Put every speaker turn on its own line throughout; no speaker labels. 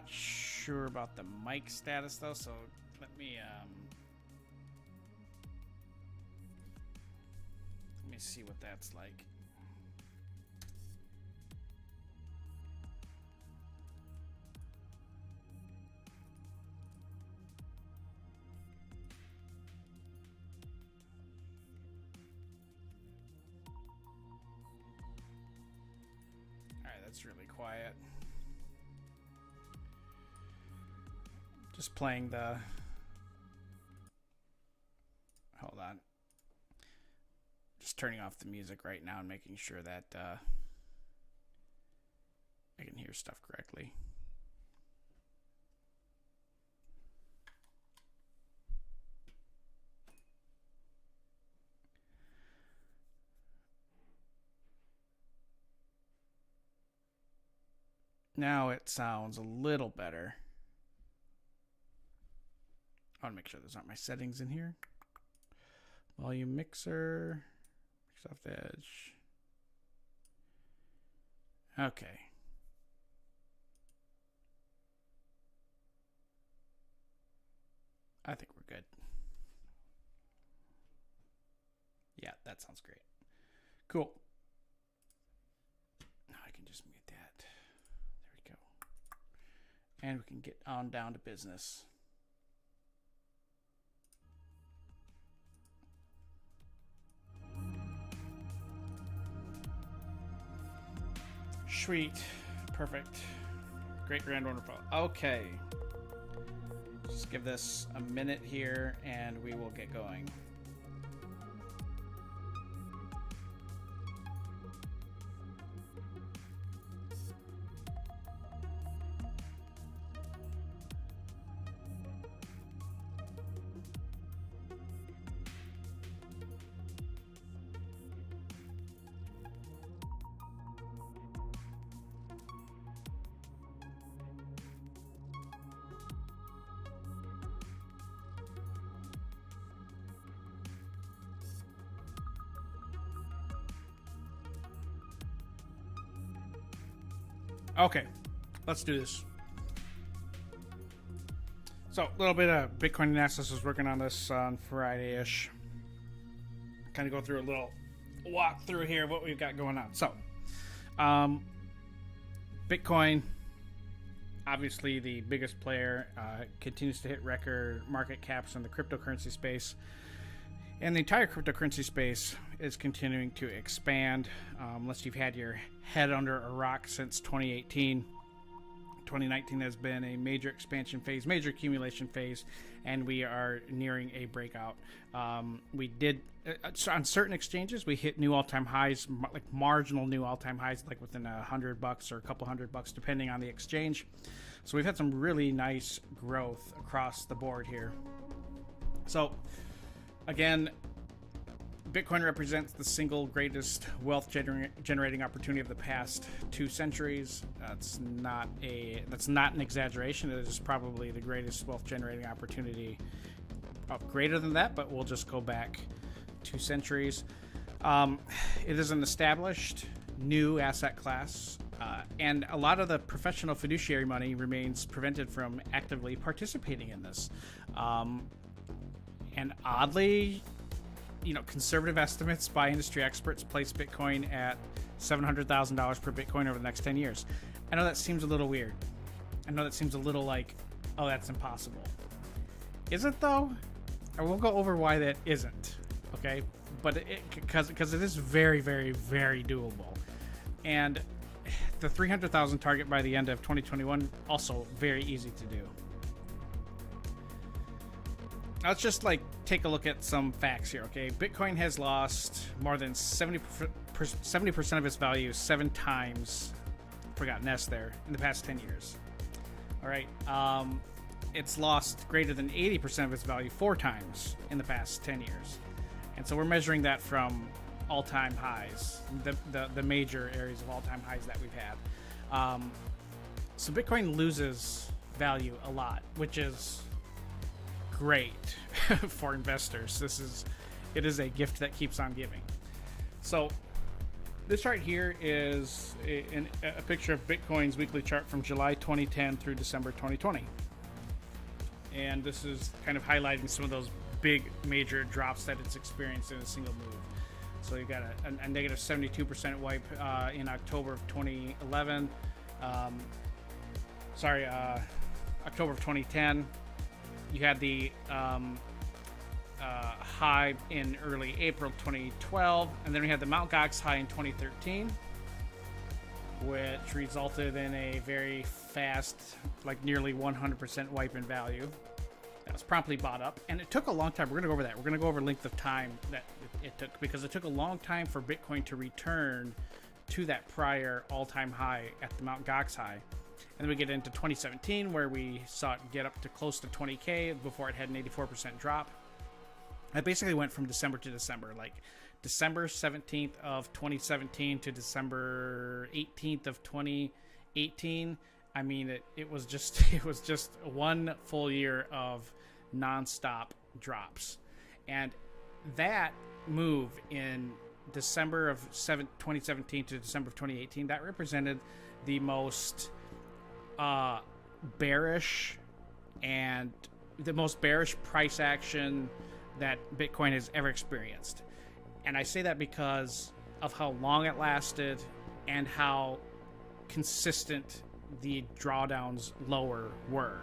not sure about the mic status though, so let me see what that's like. Alright, that's really quiet. Just playing the... Hold on. Just turning off the music right now and making sure that I can hear stuff correctly. Now it sounds a little better. I want to make sure those aren't my settings in here. Volume mixer. Microsoft Edge. Okay. I think we're good. Yeah, that sounds great. Cool. Now I can just mute that. There we go. And we can get on down to business. Sweet. Perfect. Great, grand, wonderful. Okay. Just give this a minute here and we will get going. Okay, let's do this. So, a little bit of Bitcoin analysis. Was working on this on Friday-ish. Kind of go through a little walk through here of what we've got going on. So, Bitcoin, obviously the biggest player, continues to hit record market caps in the cryptocurrency space. And the entire cryptocurrency space is continuing to expand. Unless you've had your head under a rock since 2018. 2019 has been a major expansion phase, major accumulation phase, and we are nearing a breakout. We did, on certain exchanges, we hit new all-time highs, like marginal new all-time highs, like within $100 or a couple $100, depending on the exchange. So we've had some really nice growth across the board here. So, again, Bitcoin represents the single greatest wealth generating opportunity of the past 2 centuries. That's not an exaggeration. It is probably the greatest wealth generating opportunity. Greater than that, but we'll just go back 2 centuries. It is an established new asset class, and a lot of the professional fiduciary money remains prevented from actively participating in this. And oddly, conservative estimates by industry experts place Bitcoin at $700,000 per Bitcoin over the next 10 years. I know that seems a little weird. I know that seems a little like, oh, that's impossible. Is it though? I won't go over why that isn't, okay? But because it is very, very, very doable. And the 300,000 target by the end of 2021, also very easy to do. Let's just take a look at some facts here, okay? Bitcoin has lost more than 70% of its value 7 times, forgotten S there, in the past 10 years. All right, it's lost greater than 80% of its value 4 times in the past 10 years. And so we're measuring that from all-time highs, the major areas of all-time highs that we've had. So Bitcoin loses value a lot, which is great for investors. It is a gift that keeps on giving. So This right here is a picture of Bitcoin's weekly chart from July 2010 through December 2020. And this is kind of highlighting some of those big major drops that it's experienced in a single move. So you've got a negative 72% wipe in October of 2011. October of 2010. You had the high in early April 2012, and then we had the Mt. Gox high in 2013, which resulted in a very fast, like nearly 100% wipe in value. That was promptly bought up, and it took a long time. We're going to go over that. We're going to go over length of time that it took, because it took a long time for Bitcoin to return to that prior all-time high at the Mt. Gox high. And then we get into 2017, where we saw it get up to close to 20K before it had an 84% drop. I basically went from December to December, like December 17th of 2017 to December 18th of 2018. I mean, it was just one full year of nonstop drops. And that move in December of 2017 to December of 2018, that represented the most bearish and the most bearish price action that Bitcoin has ever experienced. And I say that because of how long it lasted and how consistent the drawdowns lower were.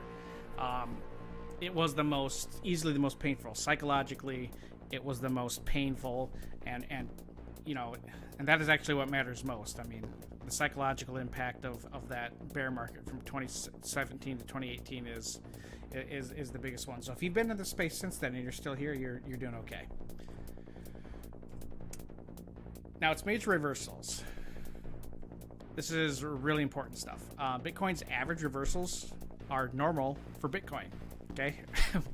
It was easily the most painful. Psychologically, it was the most painful, and that is actually what matters most. I mean, the psychological impact of that bear market from 2017 to 2018 is the biggest one. So if you've been in the space since then and you're still here, you're doing okay. Now, it's major reversals. This is really important stuff. Bitcoin's average reversals are normal for Bitcoin, okay?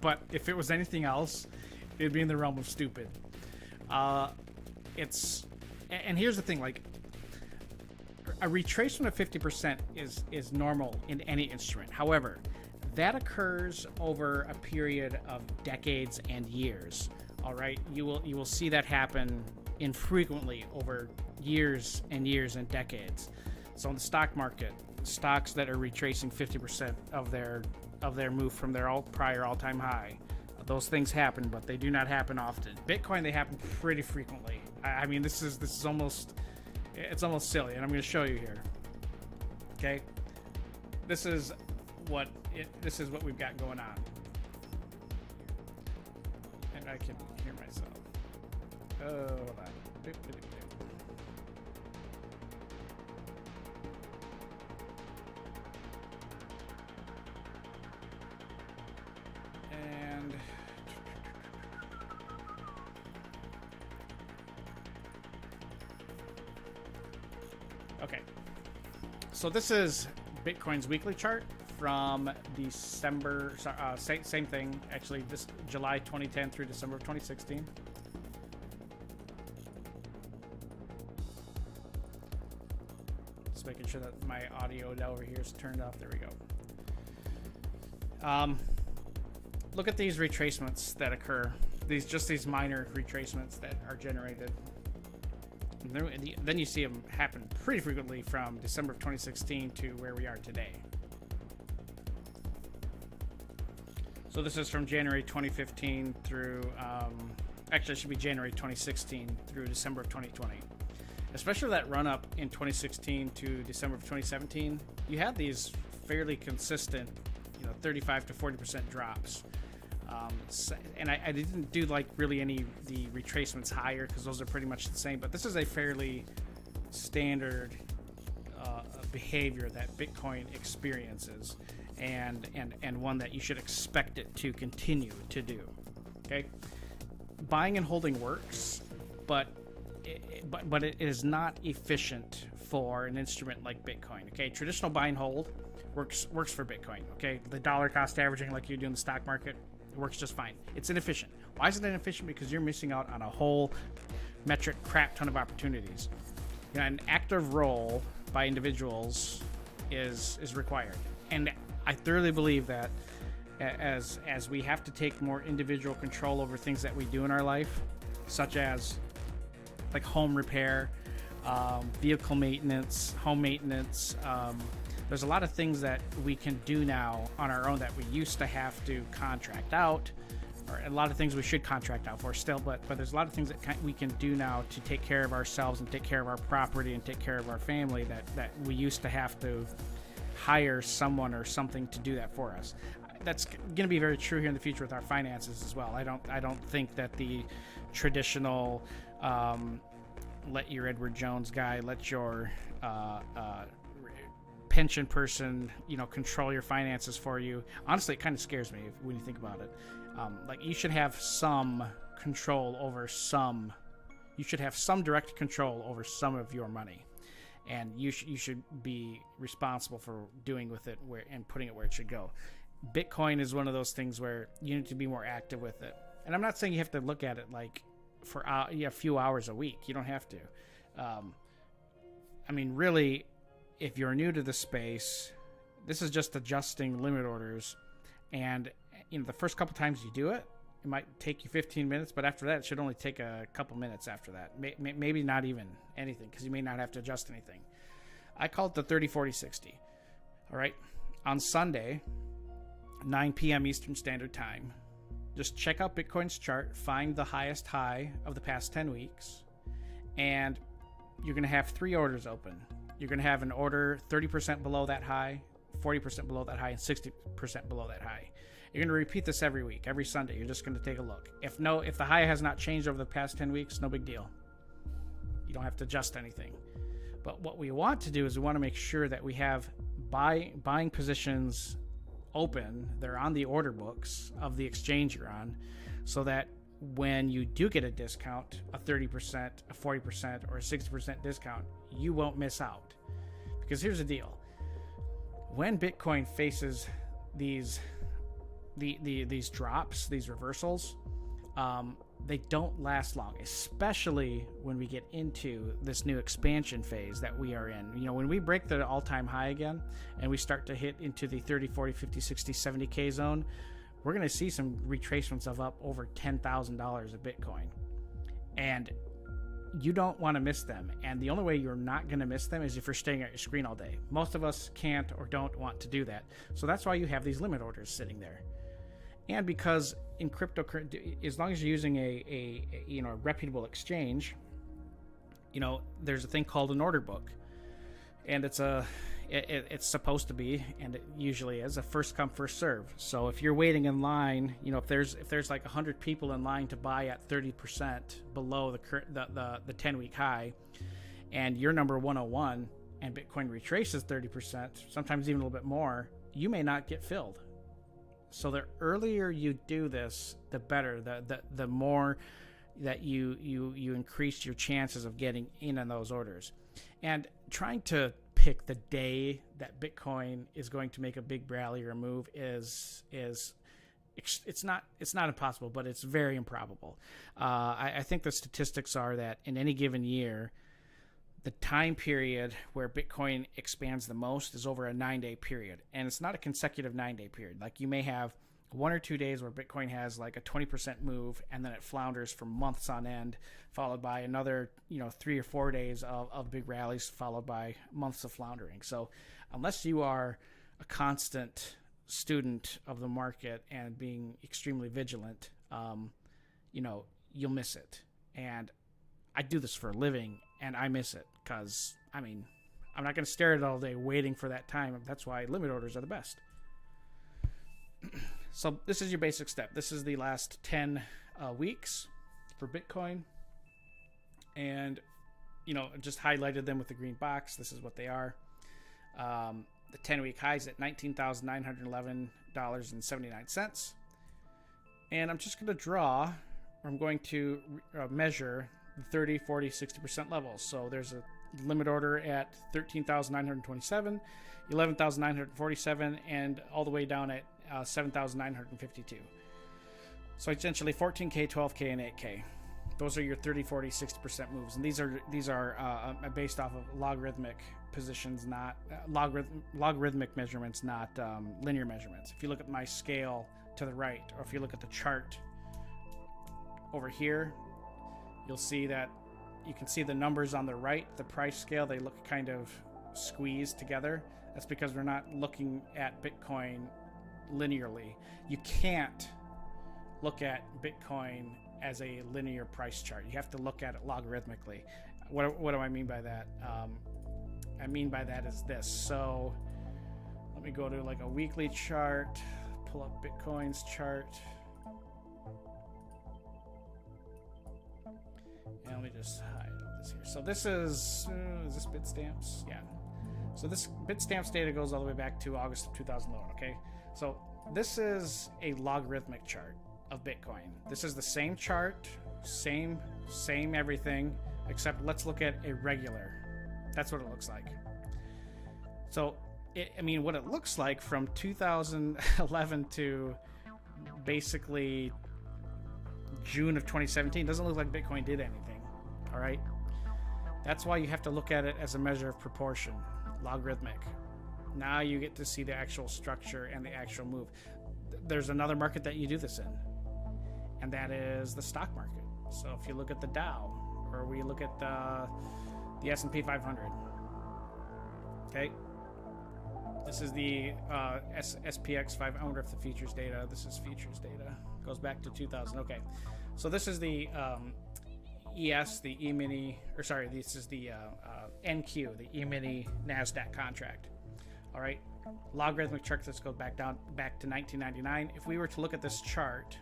But if it was anything else, it'd be in the realm of stupid. And here's the thing, like, a retracement of 50% is normal in any instrument. However, that occurs over a period of decades and years. All right, you will see that happen infrequently over years and years and decades. So in the stock market, stocks that are retracing 50% of their move from their prior all-time high, those things happen, but they do not happen often. Bitcoin, they happen pretty frequently. I mean, this is almost silly, and I'm going to show you here. Okay, this is what we've got going on, and I can hear myself. Oh, hold on. And okay, so this is Bitcoin's weekly chart from December. Same thing, actually. This July 2010 through December of 2016. Just making sure that my audio over here is turned off. There we go. Look at these retracements that occur. These minor retracements that are generated. And then you see them happen pretty frequently from December of 2016 to where we are today. So this is from January 2015 through, actually it should be January 2016 through December of 2020. Especially that run up in 2016 to December of 2017, you had these fairly consistent, 35 to 40% drops. And I didn't do like really any of the retracements higher because those are pretty much the same, but this is a fairly standard behavior that Bitcoin experiences, and one that you should expect it to continue to do. Okay, buying and holding works, but it is not efficient for an instrument like Bitcoin. Okay, traditional buy and hold works for Bitcoin. Okay, the dollar cost averaging like you do in the stock market works just fine. It's inefficient. Why is it inefficient? Because you're missing out on a whole metric crap ton of opportunities. An active role by individuals is required, and I thoroughly believe that as we have to take more individual control over things that we do in our life, such as like home repair, vehicle maintenance, home maintenance. There's a lot of things that we can do now on our own that we used to have to contract out, or a lot of things we should contract out for still, but there's a lot of things that we can do now to take care of ourselves and take care of our property and take care of our family that we used to have to hire someone or something to do that for us. That's going to be very true here in the future with our finances as well. I don't think that the traditional let your Edward Jones guy, let your pension person, control your finances for you. Honestly, it kind of scares me when you think about it. Like, you should have some control over you should have some direct control over some of your money, and you should be responsible for doing with it and putting it where it should go. Bitcoin is one of those things where you need to be more active with it. And I'm not saying you have to look at it like for a few hours a week. You don't have to. Really, if you're new to the space, this is just adjusting limit orders. And the first couple times you do it, it might take you 15 minutes, but after that, it should only take a couple minutes after that. Maybe not even anything, because you may not have to adjust anything. I call it the 30, 40, 60. All right. On Sunday, 9 p.m. Eastern Standard Time, just check out Bitcoin's chart, find the highest high of the past 10 weeks, and you're going to have 3 orders open. You're going to have an order 30% below that high, 40% below that high, and 60% below that high. You're going to repeat this every week, every Sunday. You're just going to take a look. If the high has not changed over the past 10 weeks, no big deal. You don't have to adjust anything. But what we want to do is we want to make sure that we have buying positions open. They're on the order books of the exchange you're on, so that when you do get a discount, a 30%, a 40%, or a 60% discount, you won't miss out. Because here's the deal. When Bitcoin faces these drops, these reversals, they don't last long, especially when we get into this new expansion phase that we are in. When we break the all-time high again and we start to hit into the 30, 40, 50, 60, 70K zone, we're going to see some retracements of up over $10,000 of Bitcoin. And you don't want to miss them. And the only way you're not going to miss them is if you're staying at your screen all day. Most of us can't or don't want to do that. So that's why you have these limit orders sitting there. And because in cryptocurrency, as long as you're using a reputable exchange, there's a thing called an order book, and it's supposed to be, and it usually is, a first come first serve. So if you're waiting in line, if there's like 100 people in line to buy at 30% below the 10-week high, and you're number 101, and Bitcoin retraces 30%, sometimes even a little bit more, you may not get filled. So the earlier you do this, the better. The more that you increase your chances of getting in on those orders. And trying to pick the day that Bitcoin is going to make a big rally or move is it's not impossible, but it's very improbable. I think the statistics are that in any given year, the time period where Bitcoin expands the most is over a 9-day period. And it's not a consecutive 9-day period. Like, you may have 1 or 2 days where Bitcoin has like a 20% move, and then it flounders for months on end, followed by another 3 or 4 days of big rallies, followed by months of floundering. So unless you are a constant student of the market and being extremely vigilant, you'll miss it. And I do this for a living, and I miss it because, I'm not going to stare at it all day waiting for that time. That's why limit orders are the best. So this is your basic step. This is the last 10 weeks for Bitcoin. And, just highlighted them with the green box. This is what they are. The 10-week high is at $19,911.79. And I'm just going to I'm going to measure the 30, 40, 60% levels. So there's a limit order at 13,927, 11,947, and all the way down at 7,952. So essentially 14K, 12K, and 8K. Those are your 30, 40, 60% moves. And these are based off of logarithmic positions, not logarithmic measurements, not linear measurements. If you look at my scale to the right, or if you look at the chart over here, you'll see that you can see the numbers on the right, the price scale, they look kind of squeezed together. That's because we're not looking at Bitcoin linearly. You can't look at Bitcoin as a linear price chart. You have to look at it logarithmically. What do I mean by that? I mean by that is this. So let me go to like a weekly chart, pull up Bitcoin's chart. And let me just hide all this here. So this is this Bitstamps? Yeah. So this Bitstamps data goes all the way back to August of 2011, okay? So this is a logarithmic chart of Bitcoin. This is the same chart, same everything, except let's look at a regular. That's what it looks like. So, what it looks like from 2011 to basically June of 2017 doesn't look like Bitcoin did anything, all right? That's why you have to look at it as a measure of proportion, logarithmic. Now you get to see the actual structure and the actual move. There's another market that you do this in, and that is the stock market. So if you look at the Dow, or we look at the S&P 500, okay? This is the SPX 5. I wonder if the futures data. This is futures data. Goes back to 2000. Okay, so this is the ES, the E-mini, or sorry, this is the NQ, the E-mini NASDAQ contract. All right, logarithmic chart. Let's go back to 1999. If we were to look at this chart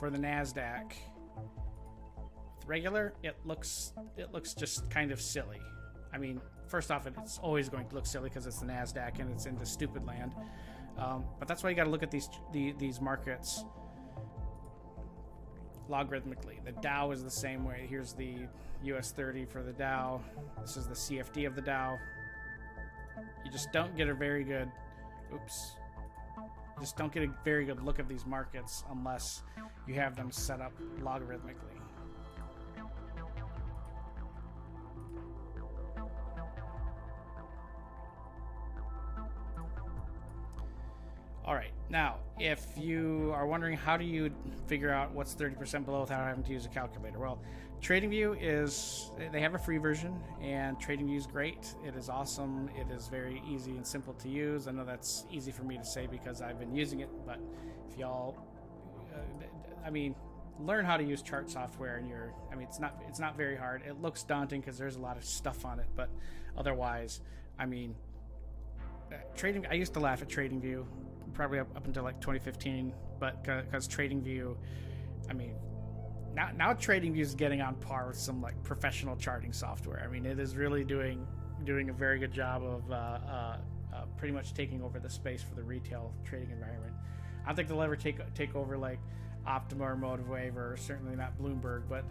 for the NASDAQ with regular, it looks just kind of silly. I mean, first off, it's always going to look silly because it's the NASDAQ and it's in the stupid land. But that's why you got to look at these markets logarithmically. The Dow is the same way. Here's the US 30 for the Dow. This is the CFD of the Dow. You just don't get a very good, just don't get a very good look at these markets unless you have them set up logarithmically. All right, now, if you are wondering how do you figure out what's 30% below without having to use a calculator, well, TradingView they have a free version, and TradingView is great. It is awesome. It is very easy and simple to use. I know that's easy for me to say because I've been using it, but if y'all, learn how to use chart software, and it's not very hard. It looks daunting because there's a lot of stuff on it, but otherwise, trading. I used to laugh at TradingView, probably up until like 2015, but because TradingView, now TradingView is getting on par with some like professional charting software. It is really doing a very good job of pretty much taking over the space for the retail trading environment. I don't think they'll ever take over like Optima or MotiveWave, or certainly not Bloomberg, but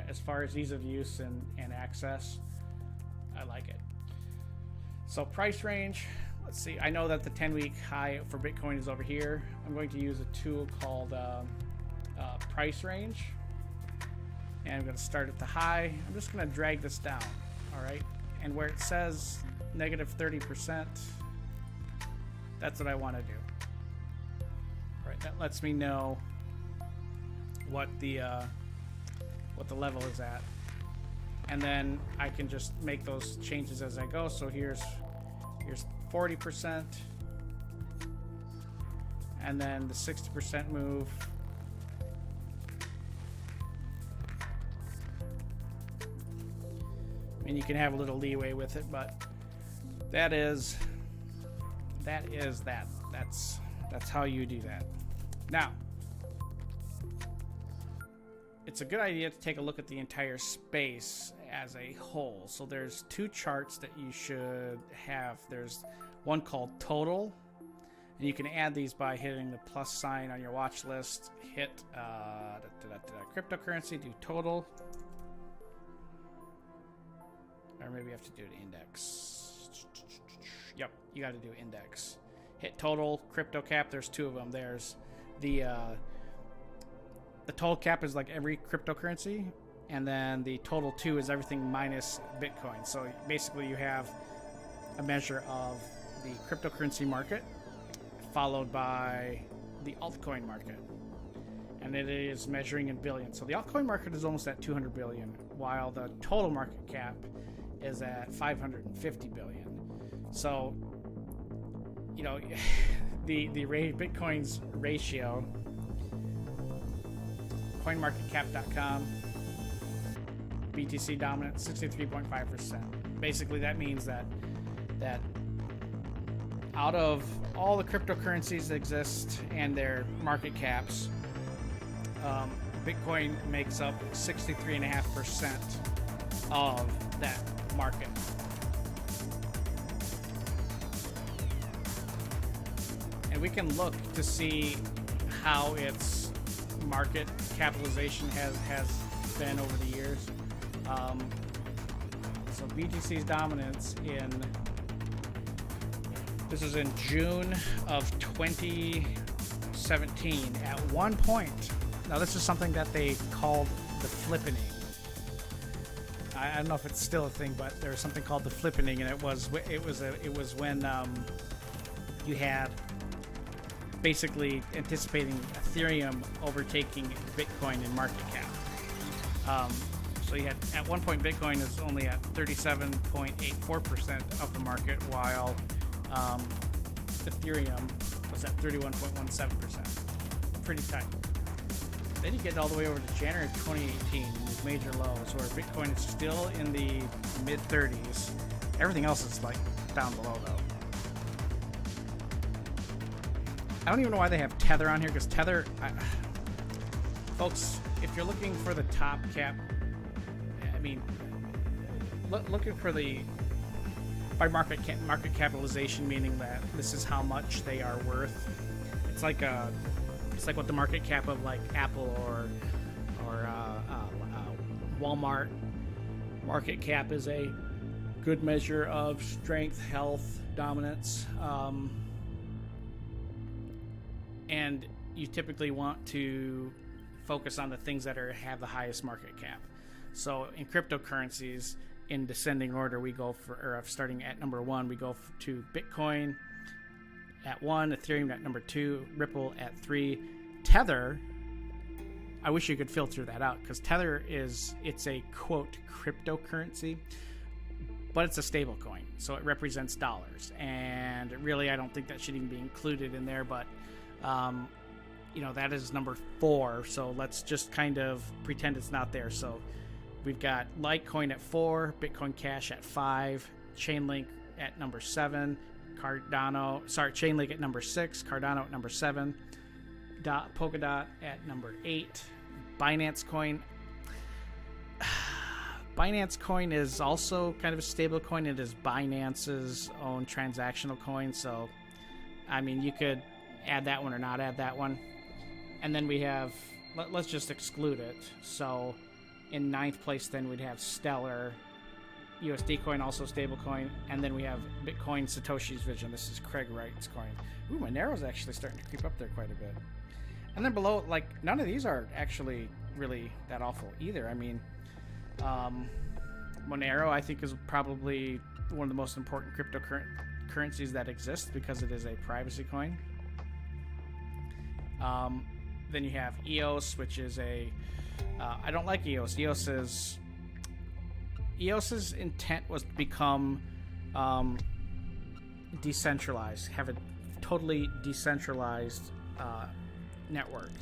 as far as ease of use and access, I like it. So price range, let's see. I know that the 10-week high for Bitcoin is over here. I'm going to use a tool called price range, and I'm going to start at the high. I'm just going to drag this down, all right? And where it says negative 30%, that's what I want to do. All right, that lets me know what the level is at. And then I can just make those changes as I go. So here's 40%, and then the 60% move. You can have a little leeway with it, but that's how you do that. Now, it's a good idea to take a look at the entire space as a whole. So there's two charts that you should have. There's one called total, and you can add these by hitting the plus sign on your watch list. Hit cryptocurrency, do total, or maybe you have to do an index. Yep, you got to do index. Hit total, crypto cap. There's two of them. There's the total cap is like every cryptocurrency, and then the total 2 is everything minus Bitcoin. So basically you have a measure of the cryptocurrency market followed by the altcoin market. and it is measuring in billions. So the altcoin market is almost at 200 billion, while the total market cap is at 550 billion. So, you know, the Bitcoin's ratio, coinmarketcap.com, BTC dominant 63.5%. Basically, that means that out of all the cryptocurrencies that exist and their market caps, Bitcoin makes up 63.5% of that market. And we can look to see how its market capitalization has been over the years. So BTC's dominance this is in June of 2017. At one point, now this is something that they called the flippening. I don't know if it's still a thing, but there was something called the flippening, and it was when you had basically anticipating Ethereum overtaking Bitcoin in market cap. So you had, at one point, Bitcoin is only at 37.84% of the market, while Ethereum was at 31.17%. Pretty tight. Then you get all the way over to January of 2018, these major lows, where Bitcoin is still in the mid-30s. Everything else is like down below, though. I don't even know why they have Tether on here, because Tether, folks, if you're looking for the top cap, I mean, looking for the by market capitalization, meaning that this is how much they are worth. It's like what the market cap of like Apple or Walmart market cap is a good measure of strength, health, dominance. And you typically want to focus on the things that have the highest market cap. So in cryptocurrencies, in descending order, we go starting at number 1, we go to Bitcoin at 1, Ethereum at number 2, Ripple at 3. Tether, I wish you could filter that out, because Tether it's a quote cryptocurrency, but it's a stable coin, so it represents dollars, and really I don't think that should even be included in there, but that is number 4, so let's just kind of pretend it's not there. So we've got Litecoin at 4, Bitcoin Cash at 5, Chainlink at number 7, Chainlink at number 6, Cardano at number 7, Polkadot at number 8, Binance Coin. Binance Coin is also kind of a stable coin. It is Binance's own transactional coin, so I mean, you could add that one or not add that one. And then we have, let's just exclude it. So in 9th place, then we'd have Stellar, USD coin, also stable coin, and then we have Bitcoin Satoshi's Vision. This is Craig Wright's coin. Ooh, Monero's actually starting to creep up there quite a bit. And then below, like, none of these are actually really that awful either. I mean, Monero, I think, is probably one of the most important cryptocurrencies that exist, because it is a privacy coin. Then you have EOS, which is I don't like EOS. EOS's intent was to become decentralized, have a totally decentralized network.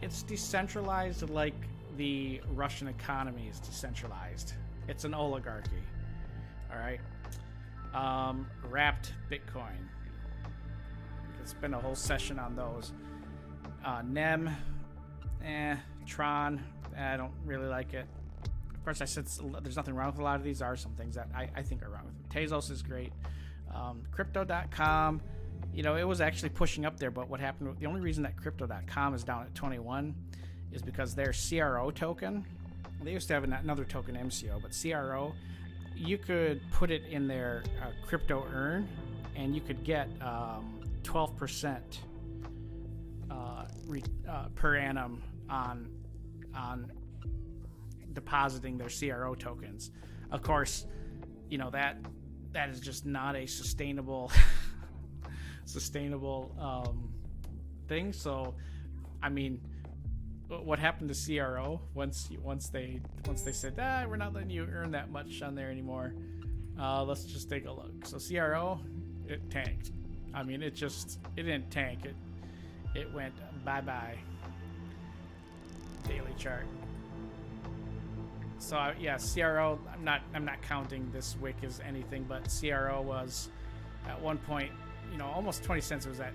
It's decentralized like the Russian economy is decentralized. It's an oligarchy. All right. Wrapped Bitcoin. We could spend a whole session on those. NEM, Tron, I don't really like it. Of course, I said there's nothing wrong with a lot of these. There are some things that I think are wrong with it. Tezos is great. Crypto.com, it was actually pushing up there, but what happened, the only reason that Crypto.com is down at 21 is because their CRO token, they used to have another token, MCO, but CRO, you could put it in their crypto earn, and you could get 12% per annum on depositing their CRO tokens. Of course, that is just not a sustainable thing. So, I mean, what happened to CRO once they said, we're not letting you earn that much on there anymore. Let's just take a look. So CRO, it tanked. I mean, it didn't tank. It went bye-bye. Daily chart. So yeah, CRO, I'm not counting this wick as anything, but CRO was at one point, almost 20 cents. It was at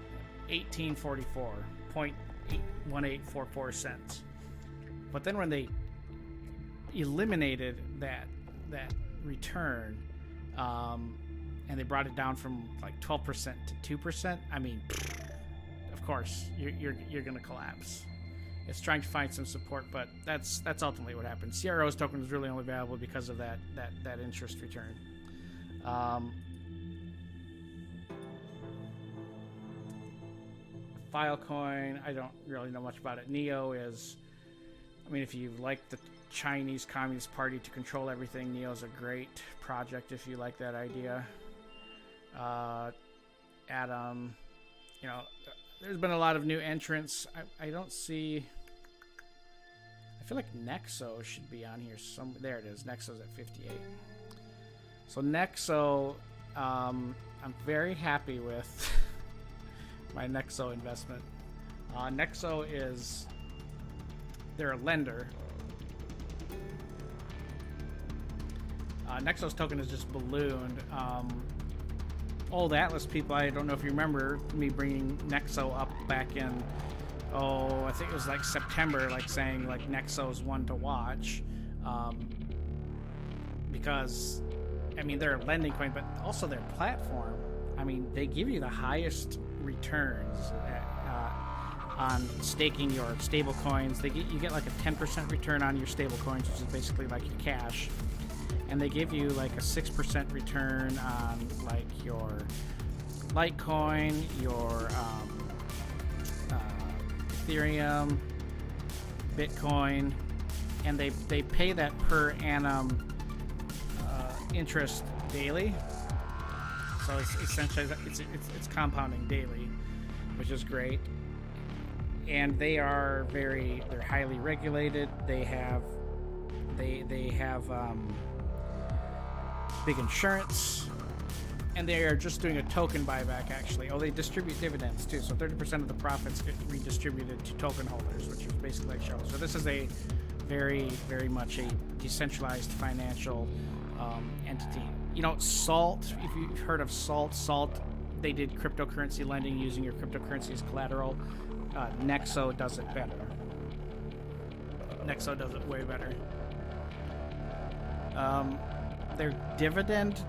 18.44, 0.1844 cents. But then when they eliminated that return, and they brought it down from like 12% to 2%, I mean, of course you're gonna collapse. It's trying to find some support, but that's ultimately what happened. CRO's token is really only valuable because of that interest return. Filecoin, I don't really know much about it. Neo is, I mean, if you like the Chinese Communist Party to control everything, Neo's a great project if you like that idea. Atom, there's been a lot of new entrants. I don't see. I feel like Nexo should be on here. There it is. Nexo's at 58. So Nexo, I'm very happy with my Nexo investment. Nexo they're a lender. Nexo's token is just ballooned. Old Atlas people, I don't know if you remember me bringing Nexo up back in, I think it was like September, like saying like Nexo's one to watch, because I mean they're a lending coin, but also their platform. I mean they give you the highest returns on staking your stable coins. You get like a 10% return on your stable coins, which is basically like your cash. And they give you like a 6% return on like your Litecoin, your Ethereum, Bitcoin, and they pay that per annum interest daily. So it's essentially it's compounding daily, which is great. And they're highly regulated. They have big insurance, and they are just doing a token buyback actually. They distribute dividends too, so 30% of the profits get redistributed to token holders, which is basically like shareholders. So this is a very, very much a decentralized financial entity. Salt, if you've heard of Salt, they did cryptocurrency lending using your cryptocurrency as collateral. Nexo does it better. Nexo does it way better. Their dividend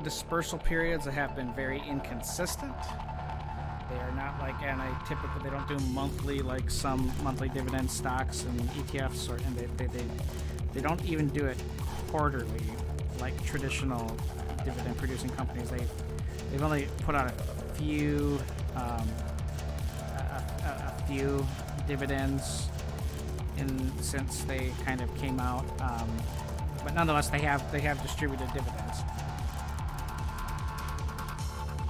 dispersal periods have been very inconsistent. They are not like typical. They don't do monthly like some monthly dividend stocks and ETFs, and they don't even do it quarterly like traditional dividend producing companies. They've only put out a few dividends since they kind of came out, but nonetheless they have distributed dividends,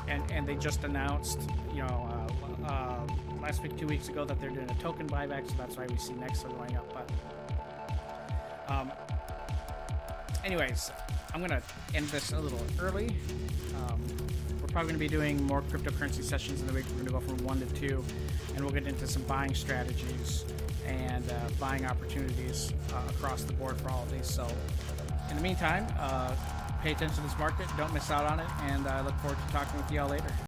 and they just announced last week, 2 weeks ago, that they're doing a token buyback, so that's why we see Nexo going up. But anyways, I'm gonna end this a little early. We're probably going to be doing more cryptocurrency sessions in the week. We're going to go from 1 to 2, and we'll get into some buying strategies and buying opportunities across the board for all of these. So in the meantime, pay attention to this market, don't miss out on it, and I look forward to talking with you all later.